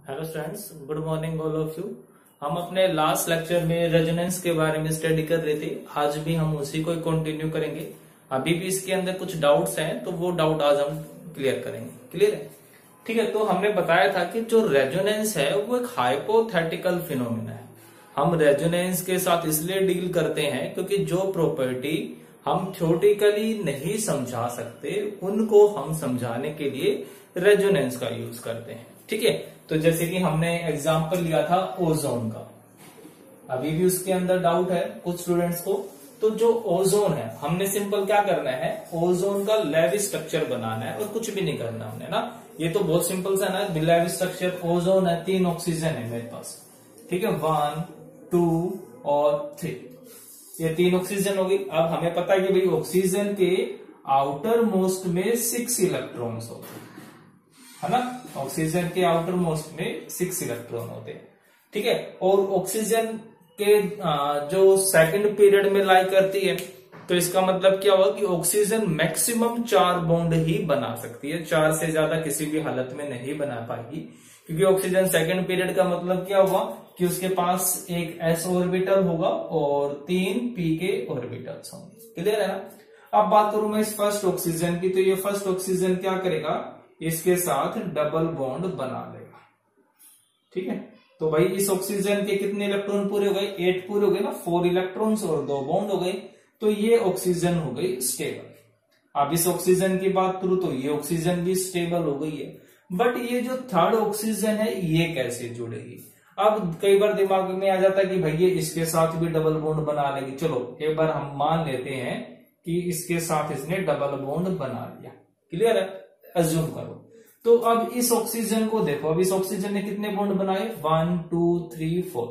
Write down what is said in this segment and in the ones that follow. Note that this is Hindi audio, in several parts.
Hello students, good morning all of you. हम अपने लास्ट लेक्चर में रेजोनेंस के बारे में स्टडी कर रहे थे। आज भी हम उसी को कंटिन्यू करेंगे। अभी भी इसके अंदर कुछ डाउट्स हैं, तो वो डाउट आज हम क्लियर करेंगे। क्लियर है? ठीक है। तो हमने बताया था कि जो रेजोनेंस है वो एक हाइपोथेटिकल फिनोमेना है। हम रेजोनेंस के साथ इसलिए डील करते हैं क्योंकि जो प्रॉपर्टी हम थ्योरेटिकली नहीं समझा सकते उनको हम समझाने के लिए रेजोनेंस का यूज करते हैं। ठीक है। तो जैसे कि हमने एग्जांपल लिया था ओजोन का, अभी भी उसके अंदर डाउट है कुछ स्टूडेंट्स को। तो जो ओजोन है, हमने सिंपल क्या करना है, ओजोन का लैब स्ट्रक्चर बनाना है और कुछ भी नहीं करना हमने ना। ये तो बहुत सिंपल सा ना, लैब स्ट्रक्चर ओजोन है, 3 ऑक्सीजन है मेरे पास। ठीक है, 1, 2 और 3, ये 3 ऑक्सीजन होगी। अब हमें पता है कि भाई ऑक्सीजन के आउटर मोस्ट में 6 इलेक्ट्रॉन्स होते हैं, है ना। ऑक्सीजन के आउटर मोस्ट में 6 इलेक्ट्रॉन होते हैं। ठीक है। और ऑक्सीजन के जो सेकंड पीरियड में लाई करती है, तो इसका मतलब क्या हुआ कि ऑक्सीजन मैक्सिमम 4 बॉन्ड ही बना सकती है, 4 से ज्यादा किसी भी हालत में नहीं बना पाएगी। क्योंकि ऑक्सीजन सेकंड पीरियड का मतलब क्या हुआ कि उसके पास एक s ऑर्बिटल होगा और 3 p के ऑर्बिटल्स होंगे। क्लियर है ना। अब बात करूं मैं इस फर्स्ट ऑक्सीजन की, तो ये फर्स्ट ऑक्सीजन क्या करेगा, इसके साथ डबल बॉन्ड बना लेगा। ठीक है। तो भाई इस ऑक्सीजन के कितने इलेक्ट्रॉन पूरे हो गए, 8 पूरे हो गए ना, 4 इलेक्ट्रॉन्स और 2 बॉन्ड हो गए। तो ये ऑक्सीजन हो गई स्टेबल। अब इस ऑक्सीजन की बात करूं तो ये ऑक्सीजन भी स्टेबल हो गई है। बट ये जो थर्ड ऑक्सीजन है ये कैसे जुड़ेगी। अब कई बार दिमाग में आ जाता है कि भाई ये इसके साथ भी डबल बॉन्ड बना लेगी। चलो एक बार हम मान लेते हैं कि इसके साथ इसने डबल बॉन्ड बना लिया। क्लियर है, अज्यूम करो। तो अब इस ऑक्सीजन को देखो, अब इस ऑक्सीजन ने कितने बॉन्ड बनाए, 1 2 3 4,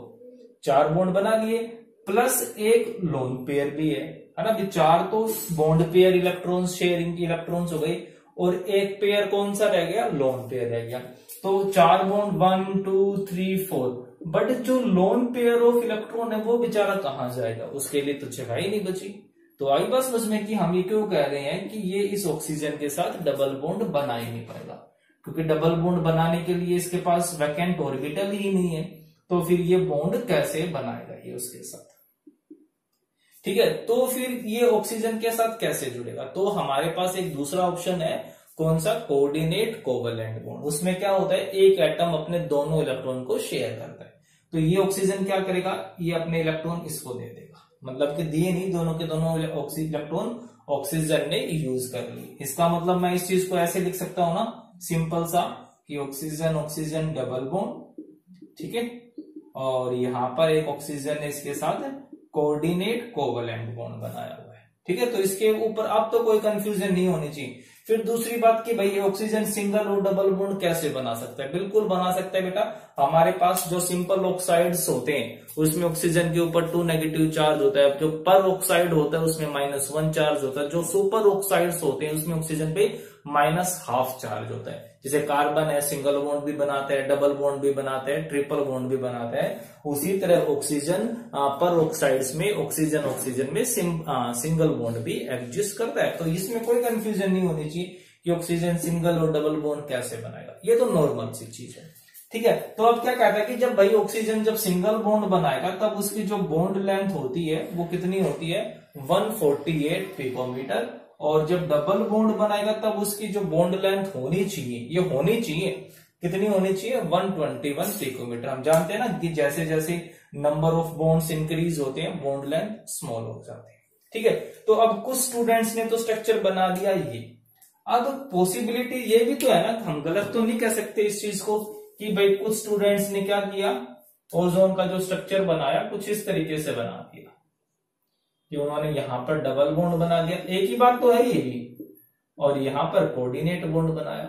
4 बॉन्ड बना लिए, प्लस एक लोन पेयर भी है ना। 4 तो बॉन्ड पेयर इलेक्ट्रॉन शेयरिंग की इलेक्ट्रॉन्स हो गई और एक पेयर कौन सा रह गया, लोन पेयर रह गया। तो 4 बॉन्ड 1 2 3 4, बट जो लोन पेयर ऑफ इलेक्ट्रॉन है वो बेचारा कहां जाएगा, उसके लिए तो जगह ही नहीं बची। तो आई बात समझ में कि हम ये क्यों कह रहे हैं कि ये इस ऑक्सीजन के साथ डबल बॉन्ड बना ही नहीं पाएगा, क्योंकि डबल बॉन्ड बनाने के लिए इसके पास वैकेंट ऑर्बिटल ही नहीं है। तो फिर ये बॉन्ड कैसे बनाएगा ये उसके साथ। ठीक है। तो फिर ये ऑक्सीजन के साथ कैसे जुड़ेगा, तो हमारे पास एक दूसरा ऑप्शन है, कौन सा, कोऑर्डिनेट कोवलेंट बॉन्ड। उसमें क्या होता है, एक एटम अपने दोनों इलेक्ट्रॉन को शेयर करता है। तो ये ऑक्सीजन क्या करेगा, ये अपने इलेक्ट्रॉन इसको दे देगा, मतलब कि दिए नहीं, दोनों के दोनों इलेक्ट्रॉन ऑक्सीजन ने यूज कर ली। इसका मतलब मैं इस चीज को ऐसे लिख सकता हूं ना, सिंपल सा, कि ऑक्सीजन ऑक्सीजन डबल बॉन्ड। ठीक है। और यहां पर एक ऑक्सीजन ने इसके साथ कोऑर्डिनेट कोवलेंट बॉन्ड बनाया हुआ है। ठीक है। तो इसके ऊपर अब तो कोई कंफ्यूजन नहीं होनी चाहिए। फिर दूसरी बात कि भाई ऑक्सीजन सिंगल और डबल बॉन्ड कैसे बना सकता है, बिल्कुल बना सकता है बेटा। हमारे पास जो सिंपल ऑक्साइड्स होते हैं उसमें ऑक्सीजन के ऊपर 2 नेगेटिव चार्ज होता है, जो पर ऑक्साइड होता है उसमें -1 चार्ज होता है, जो सुपर ऑक्साइड्स होते हैं उसमें ऑक्सीजन पे -½ चार्ज होता है। जैसे कार्बन है, सिंगल बॉन्ड भी बनाता है, डबल बॉन्ड भी बनाता है, ट्रिपल बॉन्ड भी बनाता है। उसी तरह ऑक्सीजन पर ऑक्साइड्स में ऑक्सीजन में सिंगल बॉन्ड भी एग्जिस्ट करता है। तो इसमें कोई कंफ्यूजन नहीं होनी चाहिए कि ऑक्सीजन सिंगल और डबल बॉन्ड कैसे बनाएगा, ये तो नॉर्मल सी चीज है। ठीक है। तो अब क्या कहता है कि जब भाई ऑक्सीजन जब सिंगल बॉन्ड बनाएगा तब उसकी जो बॉन्ड लेंथ होती है वो कितनी होती है, 148 पिकोमीटर। और जब डबल बॉन्ड बनाएगा तब उसकी जो बॉन्ड लेंथ होनी चाहिए, ये होनी चाहिए, कितनी होनी चाहिए, 121 पिकोमीटर। हम जानते हैं ना कि जैसे जैसे नंबर ऑफ बॉन्ड्स इंक्रीज होते हैं बॉन्ड लेंथ स्मॉल हो जाती है। ठीक है। तो अब कुछ स्टूडेंट्स ने तो स्ट्रक्चर बना दिया ये। अब पॉसिबिलिटी ये भी तो है ना, हम गलत तो नहीं कह सकते इस चीज को कि भाई कुछ स्टूडेंट्स ने क्या किया, ओजोन का जो स्ट्रक्चर बनाया कुछ इस तरीके से बना दिया कि उन्होंने यहां पर डबल बॉन्ड बना दिया, एक ही बात तो है ये भी, और यहां पर कोऑर्डिनेट बॉन्ड बनाया।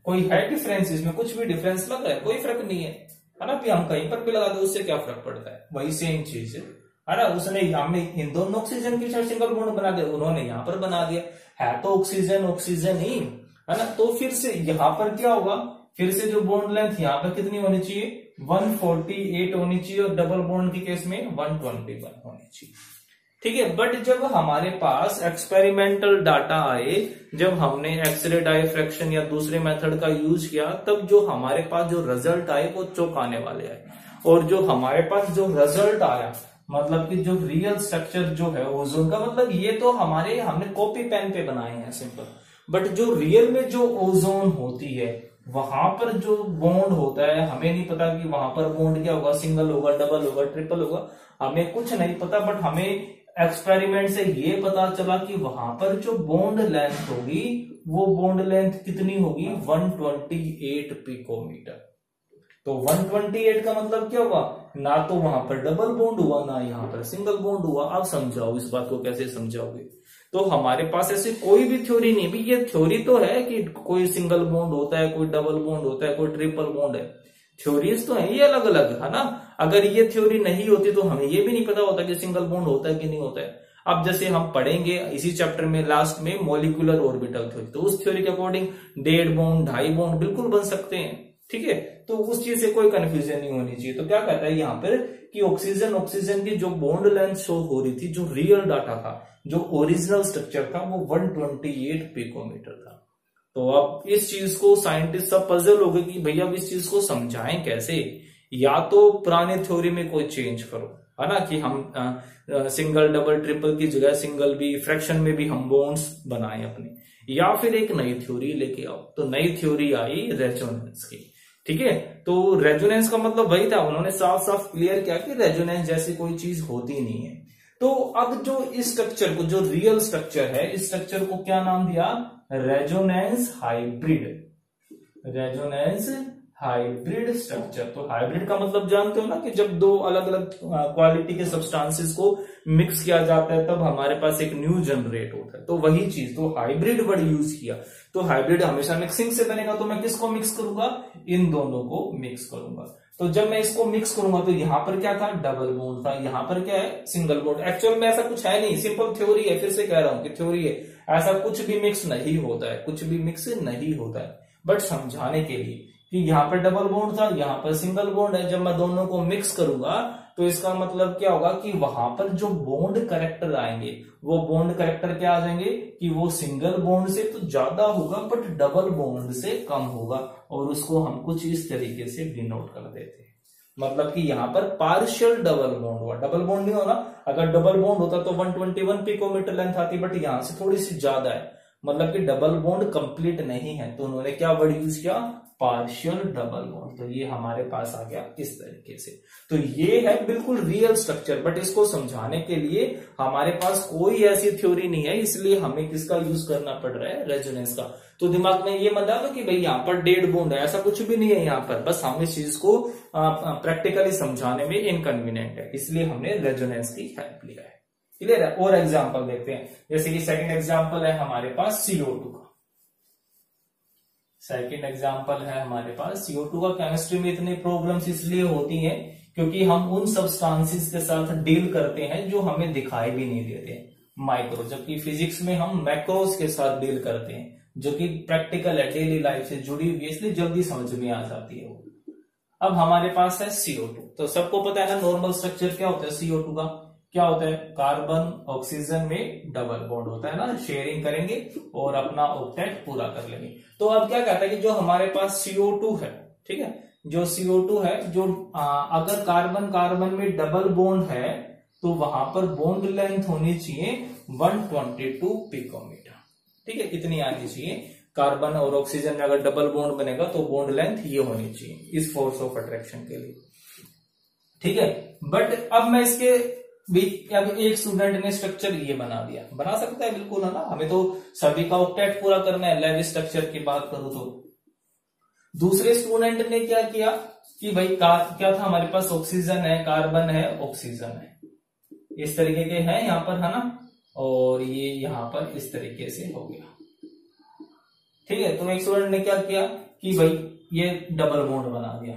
कोई है डिफरेंस इसमें, कुछ भी डिफरेंस लग रहा है, कोई फर्क नहीं है ना। कि हम कहीं पर भी लगा दो उससे क्या फर्क पड़ता है, वही सेम चीज है ना। उसने हमने इन दोनों ऑक्सीजन के साथ सिंगल बॉन्ड बना दिया, उन्होंने यहां पर बना दिया, है तो ऑक्सीजन ऑक्सीजन ही है ना। तो फिर से यहां पर क्या होगा, फिर से जो बॉन्ड लेंथ यहाँ पर कितनी होनी चाहिए, 148 होनी चाहिए, और डबल बॉन्ड के केस में 121 होनी चाहिए। ठीक है। बट जब हमारे पास एक्सपेरिमेंटल डाटा आए, जब हमने एक्सरे डायफ्रैक्शन या दूसरे मेथड का यूज किया, तब जो हमारे पास जो रिजल्ट आए वो चौंकाने वाले आए। और जो हमारे पास जो रिजल्ट आया, मतलब कि जो रियल स्ट्रक्चर जो है ओजोन का, मतलब ये तो हमने कॉपी पेन पे बनाए हैं सिंपल, बट जो रियल में जो ओजोन होती है वहां पर जो बॉन्ड होता है, हमें नहीं पता कि वहां पर बॉन्ड क्या होगा, सिंगल होगा, डबल होगा, ट्रिपल होगा, हमें कुछ नहीं पता। बट हमें एक्सपेरिमेंट से ये पता चला कि वहां पर जो बॉन्ड लेंथ होगी वो बॉन्ड लेंथ कितनी होगी, 128 पिकोमीटर। तो 128 का मतलब क्या हुआ, ना तो वहां पर डबल बॉन्ड हुआ, ना यहाँ पर सिंगल बॉन्ड हुआ। अब समझाओ इस बात को कैसे समझाओगे। तो हमारे पास ऐसी कोई भी थ्योरी नहीं, भी ये थ्योरी तो है कि कोई सिंगल बॉन्ड होता है, कोई डबल बॉन्ड होता है, कोई ट्रिपल बॉन्ड है, थ्योरीज तो है ये अलग अलग, है ना। अगर ये थ्योरी नहीं होती तो हमें ये भी नहीं पता होता कि सिंगल बॉन्ड होता है कि नहीं होता है। अब जैसे हम पढ़ेंगे इसी चैप्टर में लास्ट में मॉलिक्यूलर ऑर्बिटल थ्योरी, तो उस थ्योरी के अकॉर्डिंग 1.5 बॉन्ड 2.5 बॉन्ड बिल्कुल बन सकते हैं, ठीक है। तो उस चीज से कोई कंफ्यूजन नहीं होनी चाहिए। तो क्या कहता है यहाँ पर कि ऑक्सीजन की जो बॉन्ड लेंथ शो हो रही थी, जो रियल डाटा था, जो ओरिजिनल स्ट्रक्चर था, वो 128 पिकोमीटर था। तो अब इस चीज को साइंटिस्ट सब पजल हो गए कि भैया अब इस चीज को समझाएं कैसे। या तो पुराने थ्योरी में कोई चेंज करो, है ना, कि हम सिंगल डबल ट्रिपल की जगह सिंगल भी, फ्रैक्शन में भी हम बॉन्ड्स बनाएं अपने, या फिर एक नई थ्योरी लेके आओ। तो नई थ्योरी आई रेजोनेंस की, ठीक है। तो रेजोनेंस का मतलब वही था, उन्होंने साफ साफ क्लियर किया कि रेजोनेंस जैसी कोई चीज होती नहीं है। तो अब जो इस स्ट्रक्चर को, जो रियल स्ट्रक्चर है, इस स्ट्रक्चर को क्या नाम दिया, resonance hybrid, resonance hybrid structure. तो हाइब्रिड का मतलब जानते हो ना कि जब दो अलग अलग क्वालिटी के सब्सटेंसेस को मिक्स किया जाता है तब हमारे पास एक न्यू जनरेट होता है, तो वही चीज, तो हाइब्रिड वर्ड यूज किया। तो हाइब्रिड हमेशा मिक्सिंग से बनेगा, तो मैं किसको मिक्स करूंगा, इन दोनों को मिक्स करूंगा। तो जब मैं इसको मिक्स करूंगा तो यहां पर क्या था, डबल बॉन्ड था, यहां पर क्या है, सिंगल बॉन्ड। एक्चुअल में ऐसा कुछ है नहीं, सिंपल थ्योरी है, फिर से कह रहा हूं कि थ्योरी है, ऐसा कुछ भी मिक्स नहीं होता है, कुछ भी मिक्स नहीं होता है। बट समझाने के लिए कि यहाँ पर डबल बॉन्ड था, यहाँ पर सिंगल बॉन्ड है, जब मैं दोनों को मिक्स करूंगा तो इसका मतलब क्या होगा कि वहां पर जो बॉन्ड कैरेक्टर आएंगे, वो बॉन्ड कैरेक्टर क्या आ जाएंगे कि वो सिंगल बॉन्ड से तो ज्यादा होगा बट डबल बॉन्ड से कम होगा, और उसको हम कुछ इस तरीके से डिनोट कर देते हैं। मतलब कि यहाँ पर पार्शियल डबल बॉन्ड हुआ, डबल बॉन्ड नहीं होना। अगर डबल बॉन्ड होता तो 121 पिकोमीटर लेंथ आती, बट यहां से थोड़ी सी ज्यादा है, मतलब कि डबल बॉन्ड कंप्लीट नहीं है, तो उन्होंने क्या वर्ड यूज किया, पार्शियल डबल बॉन्ड। तो ये हमारे पास आ गया इस तरीके से। तो ये है बिल्कुल रियल स्ट्रक्चर, बट इसको समझाने के लिए हमारे पास कोई ऐसी थ्योरी नहीं है, इसलिए हमें किसका यूज करना पड़ रहा है, रेजोनेंस का। तो दिमाग में ये मत डालो कि भाई यहाँ पर 1.5 बॉन्ड है, ऐसा कुछ भी नहीं है यहाँ पर, बस हम इस चीज को प्रैक्टिकली समझाने में इनकन्वीनियंट है, इसलिए हमने रेजोनेंस की हेल्प लिया है। क्लियर है। और एग्जाम्पल देखते हैं, जैसे कि सेकंड एग्जाम्पल है हमारे पास CO2 का। सेकंड एग्जाम्पल है हमारे पास CO2 का। केमिस्ट्री में इतनी प्रॉब्लम्स इसलिए होती हैं क्योंकि हम उन सब्सटेंसेस के साथ डील करते हैं जो हमें दिखाई भी नहीं देते, माइक्रो, जबकि फिजिक्स में हम मैक्रोस के साथ डील करते हैं जो कि प्रैक्टिकल है, डेली लाइफ से जुड़ी हुई है, इसलिए जल्दी समझ में आ जाती है वो। अब हमारे पास है CO2। तो सबको पता है ना नॉर्मल स्ट्रक्चर क्या होता है CO2 का, क्या होता है, कार्बन ऑक्सीजन में डबल बॉन्ड होता है ना, शेयरिंग करेंगे और अपना ऑक्टेट पूरा कर लेंगे। तो अब क्या कहता है कि जो हमारे पास CO2 है, ठीक है, जो CO2 है, जो अगर कार्बन कार्बन में डबल बॉन्ड है तो वहां पर बॉन्ड लेंथ होनी चाहिए 122 पिकोमीटर, ठीक है, इतनी आनी चाहिए। कार्बन और ऑक्सीजन में अगर डबल बॉन्ड बनेगा तो बॉन्ड लेंथ ये होनी चाहिए इस फोर्स ऑफ अट्रैक्शन के लिए, ठीक है। बट अब मैं इसके अब एक स्टूडेंट ने स्ट्रक्चर ये बना दिया, बना सकता है बिल्कुल, है ना, हमें तो सभी का ऑक्टेट पूरा करना है, लेविस स्ट्रक्चर की बात करूं तो। दूसरे स्टूडेंट ने क्या किया कि भाई क्या था हमारे पास, ऑक्सीजन है, कार्बन है, ऑक्सीजन है, इस तरीके के हैं यहां पर, है ना, और ये यहां पर इस तरीके से हो गया, ठीक है। तो एक स्टूडेंट ने क्या किया कि भाई ये डबल बॉन्ड बना दिया।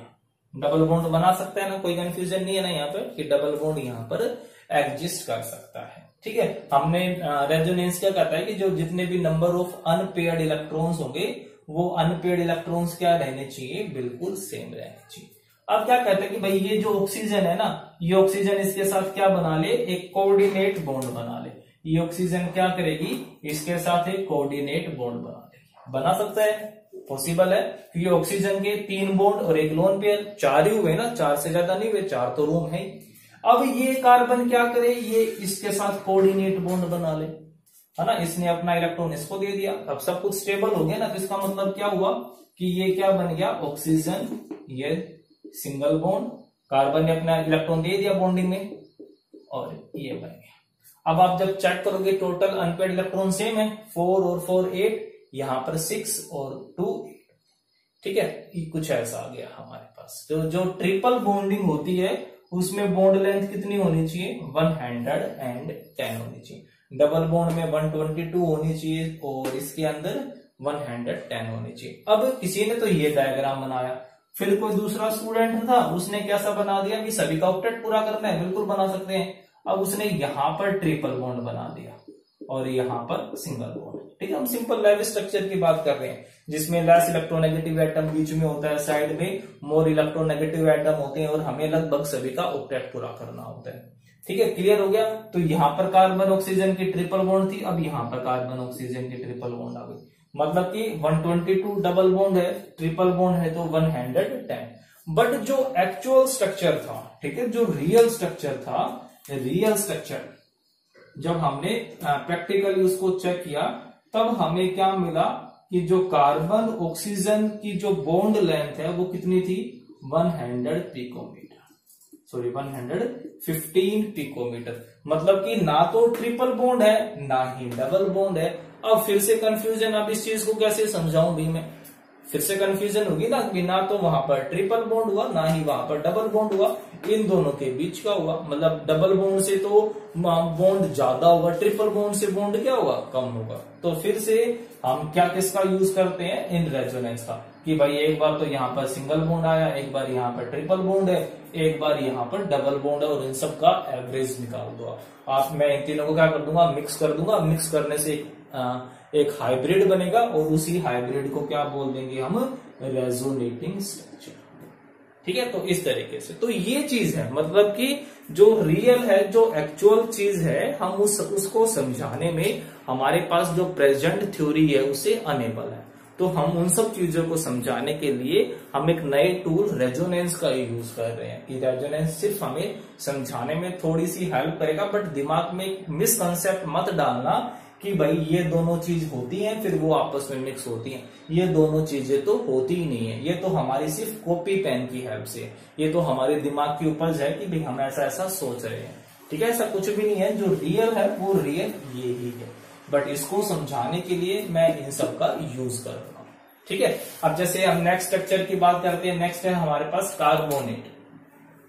डबल बॉन्ड बना सकता है ना, कोई कंफ्यूजन नहीं है ना यहाँ पर कि डबल बॉन्ड यहाँ पर एग्जिस्ट कर सकता है, ठीक है। हमने रेजोनेंस क्या कहता है कि जो जितने भी नंबर ऑफ अनपेयर्ड इलेक्ट्रॉन्स होंगे वो अनपेयर्ड इलेक्ट्रॉन्स क्या रहने चाहिए, बिल्कुल सेम रहने चाहिए। अब क्या कहते हैं कि भाई ये जो ऑक्सीजन है ना, ये ऑक्सीजन इसके साथ क्या बना ले, एक कोऑर्डिनेट बॉन्ड बना ले। ये ऑक्सीजन क्या करेगी, इसके साथ एक कोऑर्डिनेट बॉन्ड बना लेगी। बना सकता है, पॉसिबल है, क्योंकि ऑक्सीजन के 3 बॉन्ड और एक लोन पेयर, 4 ही हुए ना, 4 से ज्यादा नहीं हुए, 4 तो रूम है। अब ये कार्बन क्या करे, ये इसके साथ कोऑर्डिनेट बॉन्ड बना ले, है ना। इसने अपना इलेक्ट्रॉन इसको दे दिया, अब सब कुछ स्टेबल हो गया ना। तो इसका मतलब क्या हुआ कि ये क्या बन गया, ऑक्सीजन, ये सिंगल बॉन्ड, कार्बन ने अपना इलेक्ट्रॉन दे दिया बॉन्डिंग में, और ये बन गया। अब आप जब चेक करोगे टोटल अनपेड इलेक्ट्रॉन सेम है, 4 और 4 8, यहां पर 6 और 2 8, ठीक है। ये कुछ ऐसा आ गया हमारे पास। तो जो ट्रिपल बॉन्डिंग होती है उसमें बॉन्ड लेंथ कितनी होनी चाहिए, 110 होनी चाहिए। डबल बॉन्ड में 122 होनी चाहिए और इसके अंदर 110 होनी चाहिए। अब किसी ने तो ये डायग्राम बनाया, फिर कोई दूसरा स्टूडेंट था, उसने कैसा बना दिया कि सभी का ऑक्टेट पूरा करना है, बिल्कुल बना सकते हैं। अब उसने यहां पर ट्रिपल बॉन्ड बना दिया और यहां पर सिंगल बॉन्ड, ठीक है। हम सिंपल लेवल स्ट्रक्चर की बात कर रहे हैं, जिसमें लेस इलेक्ट्रोनेगेटिव एटम बीच में होता है, साइड में मोर इलेक्ट्रोनेगेटिव एटम होते हैं, और हमें लगभग सभी का ऑक्टेट पूरा करना होता है, ठीक है। क्लियर हो गया। तो यहां पर कार्बन ऑक्सीजन की ट्रिपल बॉन्ड थी, अब यहां पर कार्बन ऑक्सीजन की ट्रिपल बॉन्ड आ गई, मतलब कि 122 डबल बॉन्ड है, ट्रिपल बॉन्ड है तो 110। बट जो एक्चुअल स्ट्रक्चर था, ठीक है, जो रियल स्ट्रक्चर था, रियल स्ट्रक्चर जब हमने प्रैक्टिकली उसको चेक किया, तब हमें क्या मिला कि जो कार्बन ऑक्सीजन की जो बॉन्ड लेंथ है वो कितनी थी, 100 पिकोमीटर, सॉरी 115 पिकोमीटर। मतलब कि ना तो ट्रिपल बॉन्ड है ना ही डबल बॉन्ड है। अब फिर से कंफ्यूजन, अब इस चीज को कैसे समझाऊं भी मैं, फिर से कंफ्यूजन होगी ना कि ना तो वहां पर ट्रिपल बॉन्ड हुआ ना ही वहां पर डबल बॉन्ड हुआ, इन दोनों के बीच का हुआ। मतलब डबल बॉन्ड से तो बॉन्ड ज्यादा होगा, ट्रिपल बॉन्ड से बॉन्ड क्या होगा, कम होगा। तो फिर से हम क्या किसका यूज करते हैं, इन रेजोनेंस का, कि भाई एक बार तो यहाँ पर सिंगल बॉन्ड आया, एक बार यहाँ पर ट्रिपल बॉन्ड है, एक बार यहाँ पर डबल बॉन्ड है, और इन सब का एवरेज निकाल दो आप। मैं इन तीनों को क्या कर दूंगा, मिक्स कर दूंगा। मिक्स करने से एक हाइब्रिड बनेगा, और उसी हाइब्रिड को क्या बोल देंगे हम, रेजोनेटिंग स्ट्रक्चर, ठीक है। तो इस तरीके से तो ये चीज है, मतलब कि जो रियल है, जो एक्चुअल चीज है, हम उसको समझाने में हमारे पास जो प्रेजेंट थ्योरी है उससे अनेबल है। तो हम उन सब चीजों को समझाने के लिए हम एक नए टूल रेजोनेंस का यूज कर रहे हैं, कि रेजोनेंस सिर्फ हमें समझाने में थोड़ी सी हेल्प करेगा, बट दिमाग में मिसकंसेप्ट मत डालना कि भाई ये दोनों चीज होती हैं फिर वो आपस में मिक्स होती हैं। ये दोनों चीजें तो होती ही नहीं है, ये तो हमारी सिर्फ कॉपी पेन की हेल्प से, ये तो हमारे दिमाग की उपज है कि भाई हम ऐसा ऐसा सोच रहे हैं, ठीक है। ऐसा कुछ भी नहीं है, जो रियल है वो रियल ये ही है, बट इसको समझाने के लिए मैं इन सब का यूज कर रहा हूं, ठीक है। अब जैसे हम नेक्स्ट स्ट्रक्चर की बात करते हैं, नेक्स्ट है हमारे पास कार्बोनेट।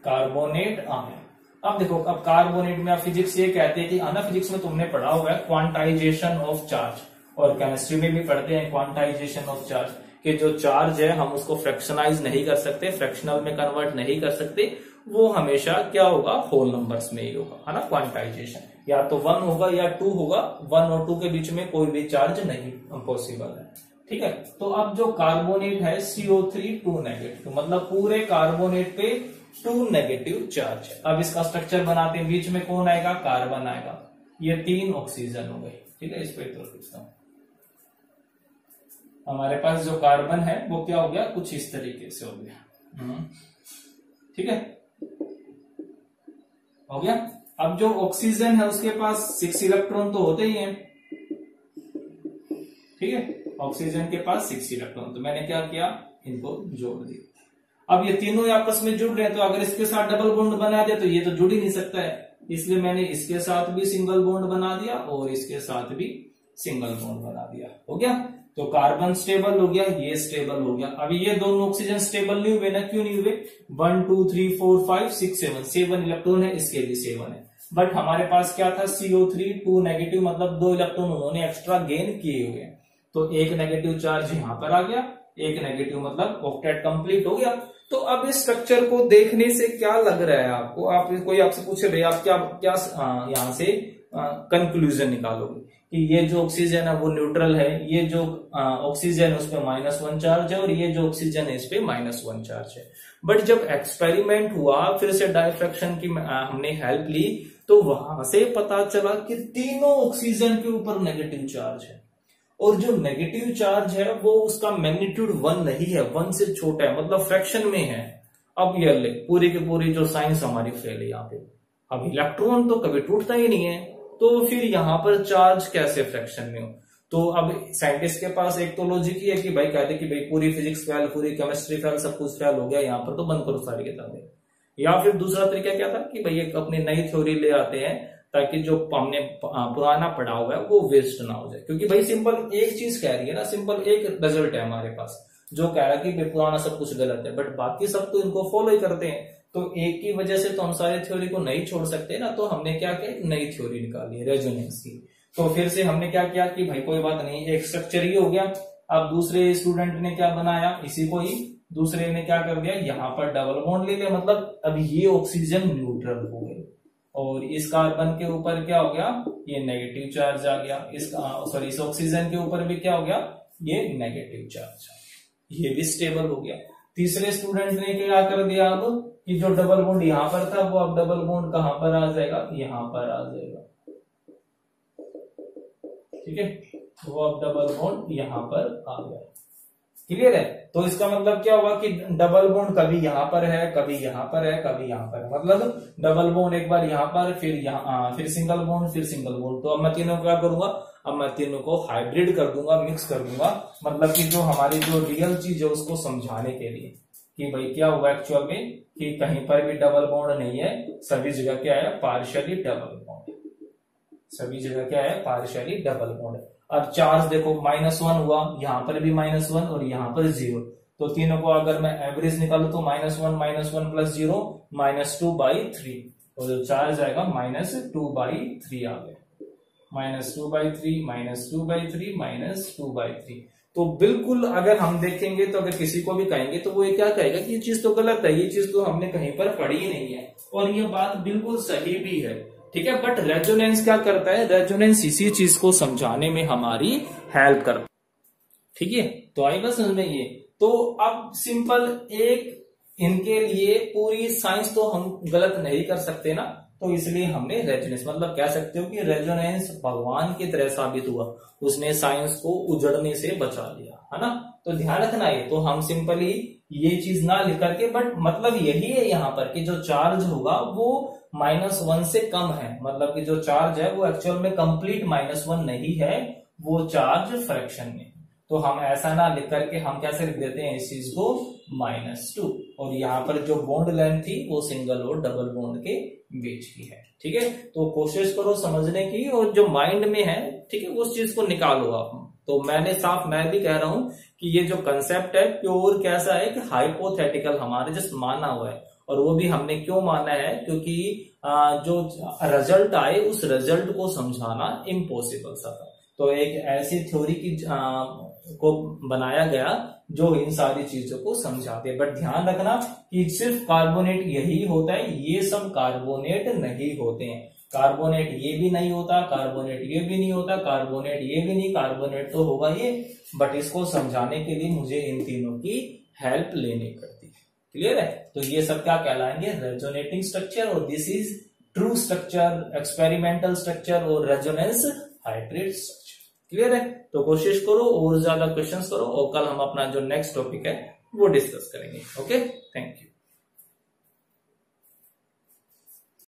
कार्बोनेट आए, अब देखो, अब कार्बोनेट में फिजिक्स ये कहते हैं कि आना, फिजिक्स में तुमने पढ़ा हुआ है क्वांटाइजेशन ऑफ चार्ज, और केमिस्ट्री में भी पढ़ते हैं क्वांटाइजेशन ऑफ चार्ज, कि जो चार्ज है हम उसको फ्रैक्शनाइज नहीं कर सकते, फ्रैक्शनल में कन्वर्ट नहीं कर सकते, वो हमेशा क्या होगा, होल नंबर्स में ही होगा, है ना। क्वांटाइजेशन या तो 1 होगा या 2 होगा, 1 और 2 के बीच में कोई भी चार्ज नहीं पॉसिबल है, ठीक है। तो अब जो कार्बोनेट है CO3 2 नेगेटिव, मतलब पूरे कार्बोनेट पे 2 नेगेटिव चार्ज है। अब इसका स्ट्रक्चर बनाते हैं, बीच में कौन आएगा, कार्बन आएगा, ये 3 ऑक्सीजन हो गए, ठीक है। इस पे तो लिखता हूं, हमारे पास जो कार्बन है वो क्या हो गया, कुछ इस तरीके से हो गया, ठीक है, हो गया। अब जो ऑक्सीजन है उसके पास 6 इलेक्ट्रॉन तो होते ही हैं, ठीक है। ऑक्सीजन के पास 6 इलेक्ट्रॉन, तो मैंने क्या किया, इनको जोड़ दिया। अब ये तीनों आपस में जुड़ रहे हैं, तो अगर इसके साथ डबल बॉन्ड बना दिया तो ये तो जुड़ ही नहीं सकता है, इसलिए मैंने इसके साथ भी सिंगल बॉन्ड बना दिया और इसके साथ भी सिंगल बॉन्ड बना दिया, हो गया। तो कार्बन स्टेबल हो गया, ये स्टेबल हो गया। अभी ये दोनों ऑक्सीजन स्टेबल नहीं हुए ना, क्यों नहीं हुए, 1 2 3 4 5 6 7 इलेक्ट्रॉन है, इसके भी 7 है, बट हमारे पास क्या था, CO3 2 नेगेटिव, मतलब 2 इलेक्ट्रॉन उन्होंने एक्स्ट्रा गेन किए हुए, तो एक नेगेटिव चार्ज यहां पर आ गया, एक नेगेटिव, मतलब ऑक्टेट कंप्लीट हो गया। तो अब इस स्ट्रक्चर को देखने से क्या लग रहा है आपको, आप कोई आपसे पूछे भाई आप क्या क्या यहां से कंक्लूजन निकालोगे कि ये जो ऑक्सीजन है वो न्यूट्रल है, ये जो ऑक्सीजन है उस पे -1 चार्ज है और ये जो ऑक्सीजन है इस पे -1 चार्ज है। बट जब एक्सपेरिमेंट हुआ, फिर से डायफ्रैक्शन की हमने हेल्प ली, तो वहां से पता चला कि तीनों ऑक्सीजन के ऊपर नेगेटिव चार्ज है, और जो नेगेटिव चार्ज है वो उसका मैग्नीट्यूड 1 नहीं है, 1 से छोटा है, मतलब फ्रैक्शन में है। अब ये ले पूरी की पूरी जो साइंस हमारी फेल है यहाँ पे। अब इलेक्ट्रॉन तो कभी टूटता ही नहीं है, तो फिर यहाँ पर चार्ज कैसे फ्रैक्शन में हो? तो अब साइंटिस्ट के पास एक तो लॉजिक ही है कि भाई कहते कि भाई पूरी फिजिक्स फेल, पूरी केमिस्ट्री फेल, सब कुछ फेल हो गया, यहाँ पर तो बंद करो सारी किताबें। या फिर दूसरा तरीका क्या था कि भाई एक अपनी नई थ्योरी ले आते हैं ताकि जो हमने पुराना पढ़ा हुआ है वो वेस्ट ना हो जाए, क्योंकि भाई सिंपल एक चीज कह रही है ना, सिंपल एक रिजल्ट है हमारे पास जो कह रहा है कि पुराना सब कुछ गलत है, बट बाकी सब तो इनको फॉलो ही करते हैं। तो एक की वजह से तो हम सारी थ्योरी को नहीं छोड़ सकते ना, तो हमने क्या किया, एक नई थ्योरी निकाली रेजोनेंस की। तो फिर से हमने क्या किया कि भाई कोई बात नहीं, एक स्ट्रक्चर ही हो गया। अब दूसरे स्टूडेंट ने क्या बनाया, इसी को ही दूसरे ने क्या कर दिया, यहाँ पर डबल बॉन्ड ले लिया, मतलब अब ये ऑक्सीजन न्यूट्रल हो गए, और इस कार्बन के ऊपर क्या हो गया, ये नेगेटिव चार्ज आ गया, इस ऑक्सीजन के ऊपर भी क्या हो गया, ये नेगेटिव चार्ज, ये भी स्टेबल हो गया। तीसरे स्टूडेंट ने क्या कर दिया, अब कि जो डबल बॉन्ड यहाँ पर था वो अब डबल बॉन्ड कहां पर आ जाएगा, यहाँ पर आ जाएगा, ठीक है, वो अब डबल बॉन्ड यहाँ पर आ गया। क्लियर है? तो इसका मतलब क्या हुआ कि डबल बॉन्ड कभी यहाँ पर है, कभी यहाँ पर है, कभी यहाँ पर है, मतलब डबल बॉन्ड एक बार यहाँ पर, फिर यहाँ, फिर सिंगल बॉन्ड, फिर सिंगल बॉन्ड। तो अब मैं तीनों को क्या करूंगा, अब मैं तीनों को हाइब्रिड कर दूंगा, मिक्स कर दूंगा, मतलब कि जो हमारी जो रियल चीज है उसको समझाने के लिए कि भाई क्या हुआ एक्चुअल में, कि कहीं पर भी डबल बॉन्ड नहीं है, सभी जगह क्या है, पार्शियली डबल बॉन्ड, सभी जगह क्या है, पार्शियली डबल बॉन्ड। अब चार्ज देखो -1 हुआ, यहाँ पर भी -1 और यहाँ पर 0, तो तीनों को अगर मैं एवरेज निकालू तो -1 प्लस 0 -2/3, और जो चार्ज आएगा -2/3 आ गया, -2/3 -2/3 तो बिल्कुल अगर हम देखेंगे तो अगर किसी को भी कहेंगे तो वो ये क्या कहेगा कि ये चीज तो गलत है, ये चीज तो हमने कहीं पर पढ़ी ही नहीं है, और ये बात बिल्कुल सही भी है, ठीक है। बट रेजोनेंस क्या करता है, रेजोनेंस इसी चीज को समझाने में हमारी हेल्प करता है, ठीक है। तो आई बात समझ में ये। तो अब सिंपल एक इनके लिए पूरी साइंस तो हम गलत नहीं कर सकते ना, तो इसलिए हमने रेजोनेंस, मतलब कह सकते हो कि रेजोनेंस भगवान की तरह साबित हुआ, उसने साइंस को उजड़ने से बचा लिया, है ना। तो ध्यान रखना ये, तो हम सिंपली ये चीज ना लिख करके, बट मतलब यही है यहाँ पर कि जो चार्ज होगा वो -1 से कम है, मतलब कि जो चार्ज है वो एक्चुअल में कंप्लीट -1 नहीं है, वो चार्ज फ्रैक्शन में। तो हम ऐसा ना लिख करके हम कैसे लिख देते हैं इस चीज को -2, और यहाँ पर जो बॉन्ड लेंथ थी वो सिंगल और डबल बॉन्ड के बीच की है, ठीक है। तो कोशिश करो समझने की, और जो माइंड में है, ठीक है, उस चीज को निकालो आप। तो मैं भी कह रहा हूं कि ये जो कंसेप्ट है प्योर कैसा है कि हाइपोथेटिकल हमारे जस्ट माना हुआ है, और वो भी हमने क्यों माना है, क्योंकि जो रिजल्ट आए उस रिजल्ट को समझाना इम्पॉसिबल सा था, तो एक ऐसी थ्योरी की को बनाया गया जो इन सारी चीजों को समझाते हैं। बट ध्यान रखना कि सिर्फ कार्बोनेट यही होता है, ये सब कार्बोनेट नहीं होते हैं, कार्बोनेट ये भी नहीं होता, कार्बोनेट ये भी नहीं होता, कार्बोनेट ये भी नहीं, कार्बोनेट तो होगा ये, बट इसको समझाने के लिए मुझे इन तीनों की हेल्प लेनी पड़ती है। क्लियर है? तो ये सब क्या कहलाएंगे, रेजोनेटिंग स्ट्रक्चर, और this is true structure, experimental structure और रेजोनेंस हाइब्रिड स्ट्रक्चर। क्लियर है? तो कोशिश करो और ज्यादा क्वेश्चंस करो, और कल हम अपना जो नेक्स्ट टॉपिक है वो डिस्कस करेंगे। Okay, thank you.